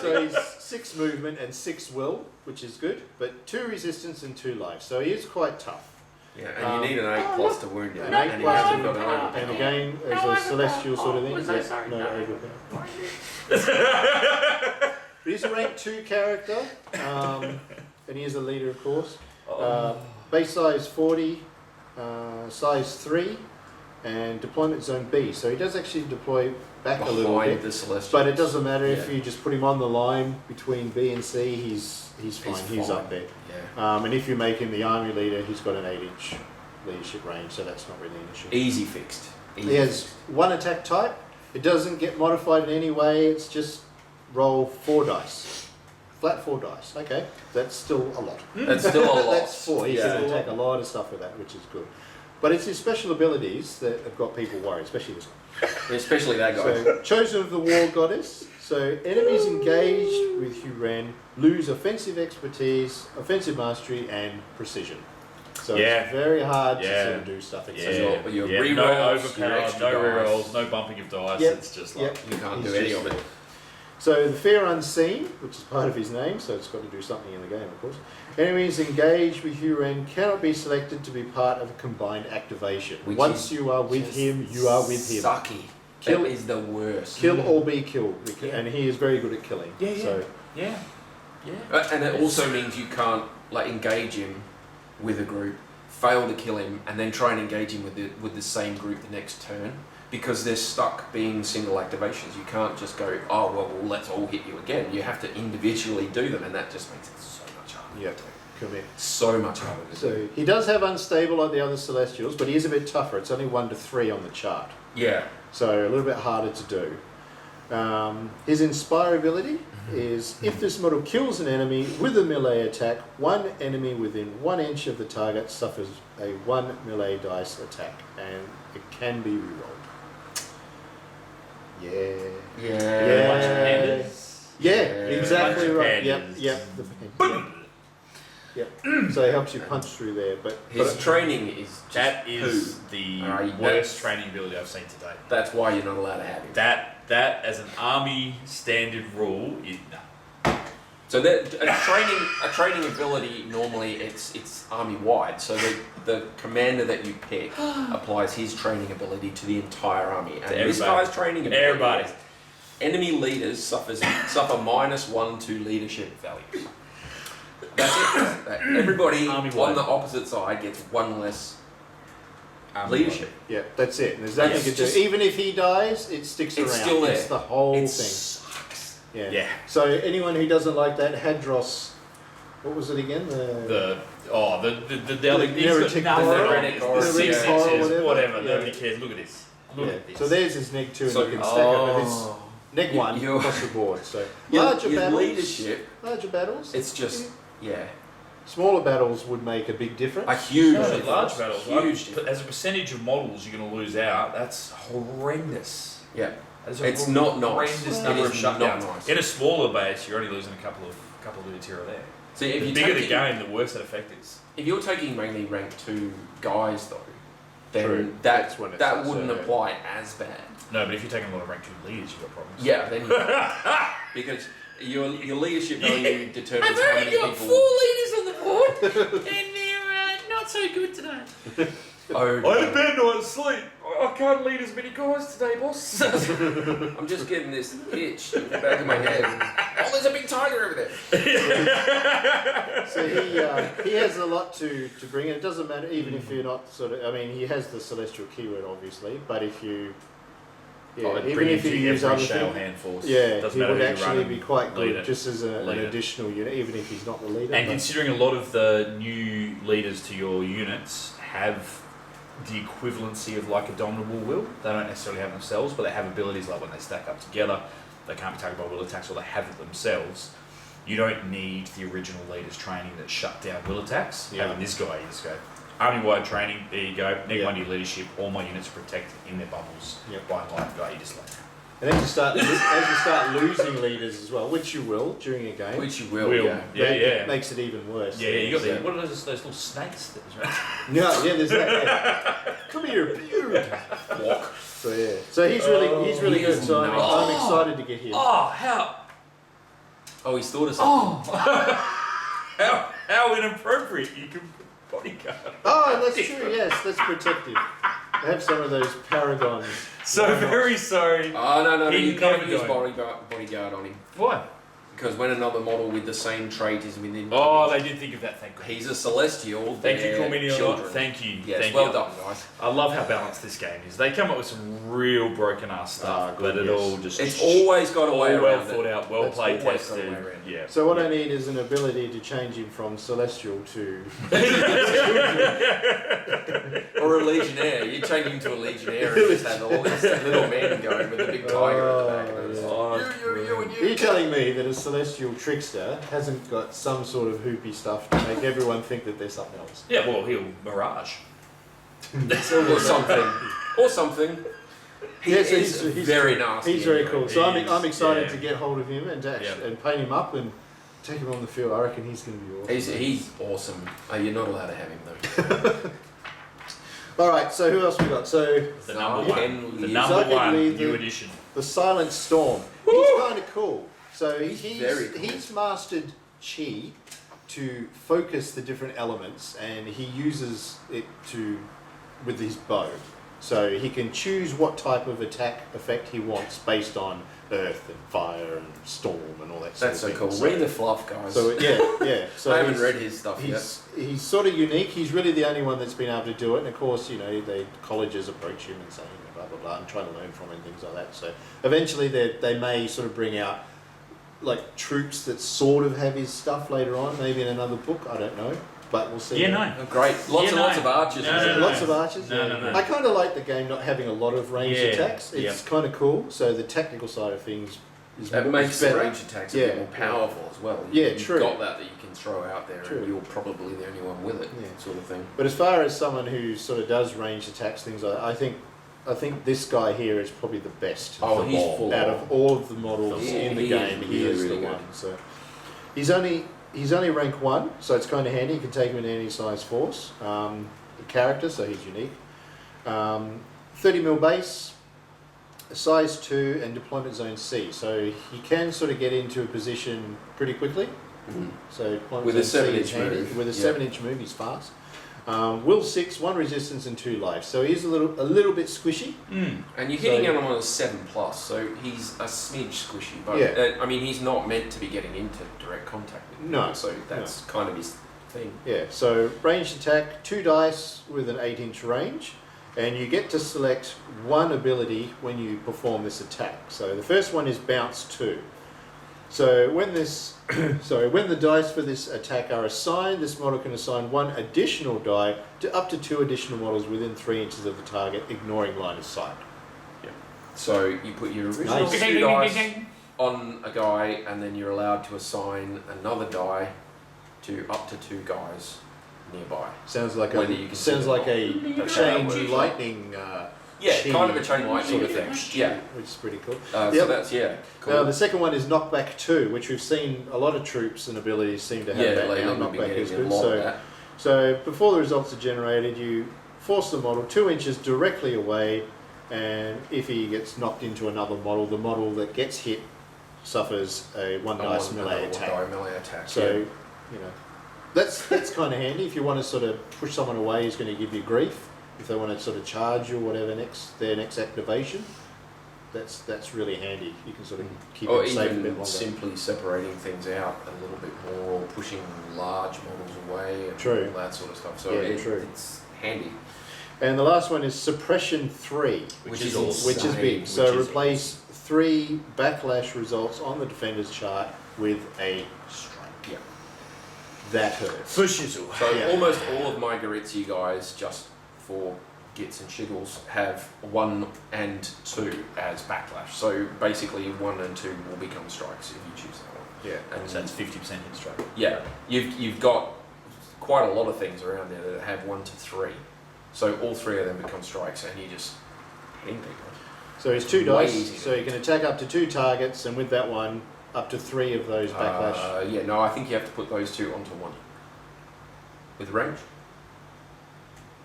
So he's 6 movement and 6 will, which is good, but 2 resistance and 2 life. So he is quite tough.
Yeah, and you need an 8 plus to wound him.
An 8
and he
plus
hasn't
to-
got an overpower.
and again, as a celestial sort of thing. Overpower. But he's a rank 2 character, and he is a leader, of course. Base size 40, size 3, and deployment zone B. So he does actually deploy back a little
Behind
bit.
the Celestials.
But it doesn't matter if
Yeah.
you just put him on the line between B and C, he's fine, he's
fine.
up there.
Yeah.
And if you make him the army leader, he's got an 8-inch leadership range, so that's not really an issue.
Easy fixed. Easy
He has 1 attack type, it doesn't get modified in any way, it's just roll 4 dice. Flat 4 dice, okay, that's still a lot.
That's still a lot.
That's 4, he
Yeah.
can attack a lot of stuff with that, which is good. But it's his special abilities that have got people worried, especially this one.
Especially that guy.
So, chosen of the War Goddess. So, enemies engaged with Huran lose offensive expertise, offensive mastery, and precision. So
Yeah.
it's very hard to
Yeah.
sort of do stuff.
Yeah,
your- your
yeah,
rerolls,
no
your
overpower,
extra
no
dice.
rerolls, no bumping of dice.
Yep.
It's just like
Yep.
You can't
He's
do any
just-
of it.
So the Fear Unseen, which is part of his name, so it's got to do something in the game, of course. Enemies engaged with Huran cannot be selected to be part of a combined activation.
Which
Once
is
you are with
just
him, you are with him.
Sucky.
Kill-
That is the worst.
Kill or be killed,
Yeah.
and he is very good at killing.
Yeah, yeah.
So
yeah.
And it also means you can't like engage him with a group, fail to kill him, and then try and engage him with the same group the next turn, because they're stuck being single activations. You can't just go, oh well, let's all hit you again. You have to individually do them, and that just makes it so much harder.
yeah, commit.
So much harder. To do.
So he does have unstable like the other Celestials, but he is a bit tougher. It's only 1 to 3 on the chart,
Yeah.
so a little bit harder to do. His Inspire ability is if this model kills an enemy with a melee attack, one enemy within 1 inch of the target suffers a 1 melee dice attack, and it can be rerolled. Yeah.
Yeah.
Bunch of pandas.
Yeah,
Yeah.
exactly
Bunch of
right. Yep,
pandas.
yep. Yep. So it helps you punch through there, but
His training is just
That is
poo.
the
Alright,
worst
that's-
training ability I've seen to date.
That's why you're not allowed to have him.
That as an army standard rule is nah.
So that a training ability normally it's army wide. So the commander that you pick applies his training ability to the entire army. And this
everybody.
guy's training ability.
Everybody.
Enemy leaders suffer -1 to leadership values. That's it. Everybody on
Army-wide.
the opposite side gets one less leadership.
Yeah, that's it. And there's nothing
Yes,
to do.
just-
Even if he dies, it sticks
It's
around.
still there.
It's the whole
It
thing.
sucks.
Yeah.
Yeah.
So anyone who doesn't like that, Hadros, what was it again?
The other
Neretic
Horror,
whatever.
Yeah.
Nobody cares. Look at this. Look at this.
So there's his neg 2 and
So-
you can stack up. But it's neg 1
Your-
across the board. So
Your
larger battles.
leadership,
Larger battles.
it's just, yeah,
Smaller battles would make a big difference.
a huge
No,
difference.
large battles.
Huge
But as a percentage of models you're going to lose out, that's horrendous.
Yeah.
That's a
It's not nice.
horrendous
It
number of
is not
shutdowns.
nice.
In a smaller base, you're only losing a couple of units here or there.
See, if
The
you're
bigger the
taking,
game, the worse that effect is.
if you're taking mainly rank 2 guys though, then
True.
that
That's when it
that
starts,
wouldn't
yeah.
apply as bad.
No, but if you're taking a lot of rank 2 leaders, you've got problems.
Yeah, then you because your leadership value determines how many people.
leaders on the board, and they're not so good today.
Oh,
I had a bad night's sleep. I can't lead as many guys today, boss.
I'm just getting this itch in the back of my head. Oh, there's a big tiger over there.
So he has a lot to bring, and it doesn't matter even if you're not sort of. I mean, he has the celestial keyword obviously, but if you, even if you use other
Shael
things,
Han force,
yeah,
doesn't
he
matter
would
who you
actually
run
be quite
lead
good
it.
just as an
Lead it.
additional unit, even if he's not the leader.
And
but-
considering a lot of the new leaders to your units have the equivalency of like a dominable will, they don't necessarily have themselves, but they have abilities like when they stack up together, they can't be targeted by will attacks, or they have it themselves. You don't need the original leaders training that shut down will attacks.
Yeah.
Having this guy, you just go army-wide training. There you go. Neg
Yeah.
1 to your leadership. All my units are protected in their bubbles
Yep.
by a light guy. You just like.
And then as you start losing leaders as well, which you will during a game,
Which you will,
Will.
yeah.
it makes it even worse.
Yeah, you got
So-
the, what are those little snakes that was right?
No, yeah, there's that. Yeah. Come here, pew.
Walk.
So yeah, so he's really
He
good.
is
So I'm
nice.
excited to get him.
Oh, how
Oh, he's thought of something.
how inappropriate you can put bodyguard.
Oh, that's true. Yes, that's protective. I have some of those paragons.
So very sorry.
Oh, no,
He
you can't
never
use
died.
bodyguard on him.
Why?
Because when another model with the same trait is within
Oh, they did think of that. Thank you.
he's a celestial,
Thank you,
they're
Cormini.
children.
Thank you.
Yes,
Thank
well
you.
done, guys.
I love how balanced this game is. They come up with some real broken ass stuff,
Ah, good,
but it
yes.
all just
It's always got a
all
way
well
around
thought
it.
out, well
That's
played,
always got a
tested.
way around it.
Yeah.
So what I need is an ability to change him from celestial to.
Or a legionnaire. You change him to a legionnaire and just have all these little men going with a big tiger at the back. And it's
Oh,
and
Are you telling me that a celestial trickster hasn't got some sort of hoopy stuff to make everyone think that there's something else?
Yeah, well, he'll mirage.
Or something. Or something. He
Yes,
is very nasty.
He's very
anyway.
cool. So
He is,
I'm excited
yeah.
to get hold of him and
Yeah.
and paint him up and take him on the field. I reckon he's going to be awesome.
He's awesome. You're not allowed to have him though.
All right. So who else we got? So
The number
Ken
one. The
Lee.
number
Zarkin
one
Lee,
new
the-
edition.
the Silent Storm. He's kind of cool. So he's
very cool.
he's mastered chi to focus the different elements, and he uses it with his bow. So he can choose what type of attack effect he wants based on earth and fire and storm and all that.
That's
sort
so
of
cool.
thing.
Read the fluff, guys.
So yeah. So
I haven't
he's-
read his stuff yet.
He's sort of unique. He's really the only one that's been able to do it. And of course, the colleges approach him and say, blah blah blah, and try to learn from him and things like that. So eventually, they may sort of bring out like troops that sort of have his stuff later on, maybe in another book. I don't know, but we'll see.
Yeah, no.
Oh, great. Lots and
Yeah,
lots
no.
of archers.
No,
isn't
no,
it?
Lots of archers.
No,
yeah.
no, no.
I kind of like the game not having a lot of ranged
Yeah,
attacks. It's kind of cool. So the technical side of things is
It makes the
better.
range attacks a
Yeah,
bit more powerful as well.
Yeah,
You've
true.
got that you can throw out there,
True.
and you're probably the only one with it,
Yeah.
sort of thing.
But as far as someone who sort of does ranged attacks, things like that, I think this guy here is probably the best.
Oh,
of
he's
all.
full
out
on.
of all of the models
He-
in the
he
game.
is
He is
really,
the
really
one.
good.
So he's only rank 1, so it's kind of handy. You can take him in any size force. Character, so he's unique. 30 mil base, size 2, and deployment zone C. So he can sort of get into a position pretty quickly.
Mhm.
So deployment
With a
zone C is
7-inch
handy.
move,
With a
yeah.
7-inch move, he's fast. Will 6, 1 resistance and 2 life. So he's a little bit squishy.
And you're hitting him on a 7+, so he's a smidge squishy. But I mean, he's not meant to be getting into direct contact with you, so that's kind of his thing.
Yeah, so ranged attack, 2 dice with an 8-inch range, and you get to select one ability when you perform this attack. So the first one is bounce 2. So when when the dice for this attack are assigned, this model can assign 1 additional die to up to 2 additional models within 3 inches of the target, ignoring line of sight.
Yeah. So you put your original 2 dice on a guy, and then you're allowed to assign another die to up to 2 guys nearby.
Sounds like a chain lightning.
Kind of a chain lightning
sort of
thing.
thing.
Yeah,
which is pretty cool.
So that's cool.
Now the second one is knockback 2, which we've seen a lot of troops and abilities seem to have that now. Knockback is good. So before the results are generated, you force the model 2 inches directly away, and if he gets knocked into another model, the model that gets hit suffers a 1 dice melee attack. So you know that's kind of handy if you want to sort of push someone away who's going to give you grief. If they want to sort of charge you or whatever their next activation, that's really handy. You can sort of keep it safe a bit longer.
Or even simply separating things out a little bit more, or pushing large models away, and all that sort of stuff. So it's handy.
And the last one is suppression 3, which is big. So replace 3 backlash results on the defender's chart with a strike.
Yeah,
that hurts.
For shizzle.
So almost all of my Garitzi guys, just for gits and shiggles, have 1 and 2 as backlash. So basically 1 and 2 will become strikes if you choose that one.
Yeah,
and so that's 50% hit strike.
Yeah, you've got quite a lot of things around there that have 1 to 3. So all 3 of them become strikes, and you just hitting people.
So it's 2 dice. So you can attack up to 2 targets, and with that one, up to 3 of those backlash.
I think you have to put those 2 onto 1 with range.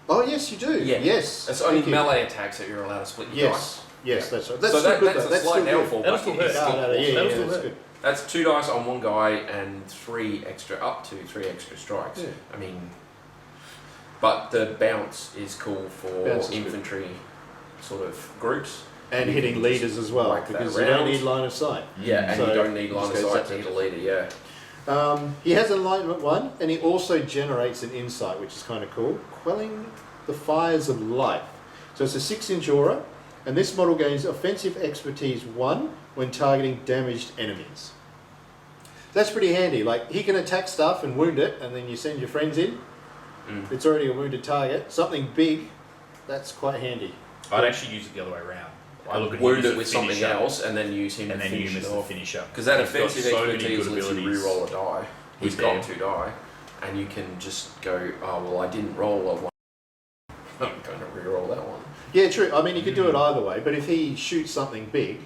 Oh yes, you do.
Yeah.
Yes.
It's only melee attacks that you're allowed to split your dice.
Yes, that's right.
That's a slight downfall.
That'll still hurt.
That's good.
That's 2 dice on one guy and 3 extra, up to 3 extra strikes.
Yeah.
I mean, but the bounce is cool for infantry sort of groups.
And hitting leaders as well, because you don't need line of sight.
Yeah, and you don't need line of sight to hit a leader,
He has alignment 1, and he also generates an insight, which is kind of cool. Quelling the fires of life. So it's a 6-inch aura, and this model gains offensive expertise 1 when targeting damaged enemies. That's pretty handy. Like, he can attack stuff and wound it, and then you send your friends in. It's already a wounded target. Something big, that's quite handy.
I'd actually use it the other way around. I look at
wound it with something else, and then use him
and
to
then
finish
use
it
the
off.
finisher.
Because that offensive expertise
so
lets you re-roll a die. He's got 2 die, and you can just go, oh well, I didn't roll a 1. I'm going to re-roll that one.
Yeah, true. I mean, you could do it either way, but if he shoots something big,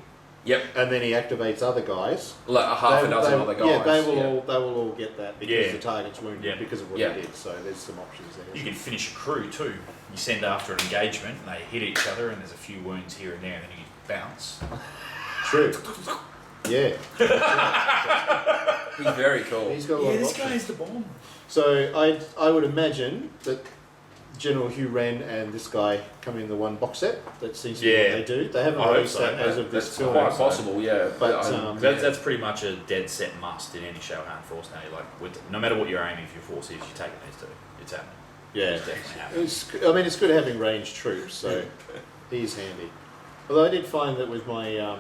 Yep.
and then he activates other guys,
like a half a dozen other guys.
Yeah, they will all get that because the target's wounded because of what he did. So there's some options there.
You can finish a crew too. You send after an engagement, and they hit each other, and there's a few wounds here and there, and then you bounce.
True. Yeah.
He's very cool.
He's got a lot of
this
options.
guy's the bomb.
So I would imagine that General Hugh Wren and this guy come in the one box set. That seems to be what they do. They haven't released that as of this film.
Quite possible, yeah.
But
that's pretty much a dead set must in any Shael Han force now. You're like, no matter what you're aiming for your force is, you're taking these 2. It's happening.
Yeah,
it's definitely happening.
I mean, it's good having ranged troops, so he's handy. Although I did find that with my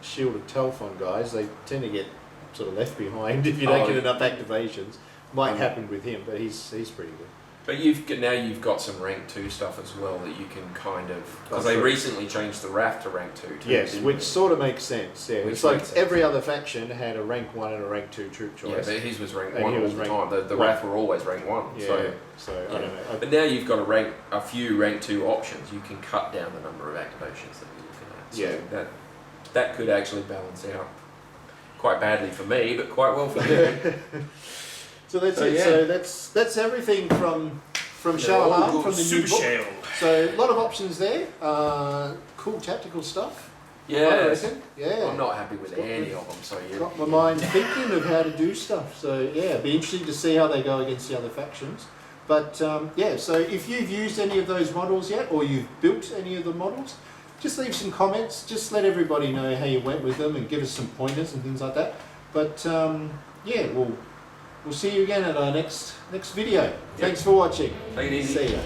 Shield of Telfon guys, they tend to get sort of left behind if you don't get enough activations. Might happen with him, but he's pretty good.
But you've got some rank 2 stuff as well that you can kind of, because they recently changed the RAF to rank 2 too.
Yes, which sort of makes sense. Yeah, it's like every other faction had a rank 1 and a rank 2 troop choice.
Yeah, but his was rank 1 all the time. The RAF were always rank 1.
Yeah, so I don't know.
But now you've got a few rank 2 options. You can cut down the number of activations that you're looking at. So that could actually balance out quite badly for me, but quite well for you.
So that's it. Yeah. So that's everything from Shael Han, from the new book.
Shael.
So a lot of options there. Cool tactical stuff.
Yeah.
I reckon. Yeah.
I'm not happy with any of them. So you
got my mind thinking of how to do stuff. So yeah, it'd be interesting to see how they go against the other factions. But yeah, so if you've used any of those models yet, or you've built any of the models, just leave some comments. Just let everybody know how you went with them and give us some pointers and things like that. But yeah, we'll see you again at our next video. Thanks for watching.
Take it easy.
See ya.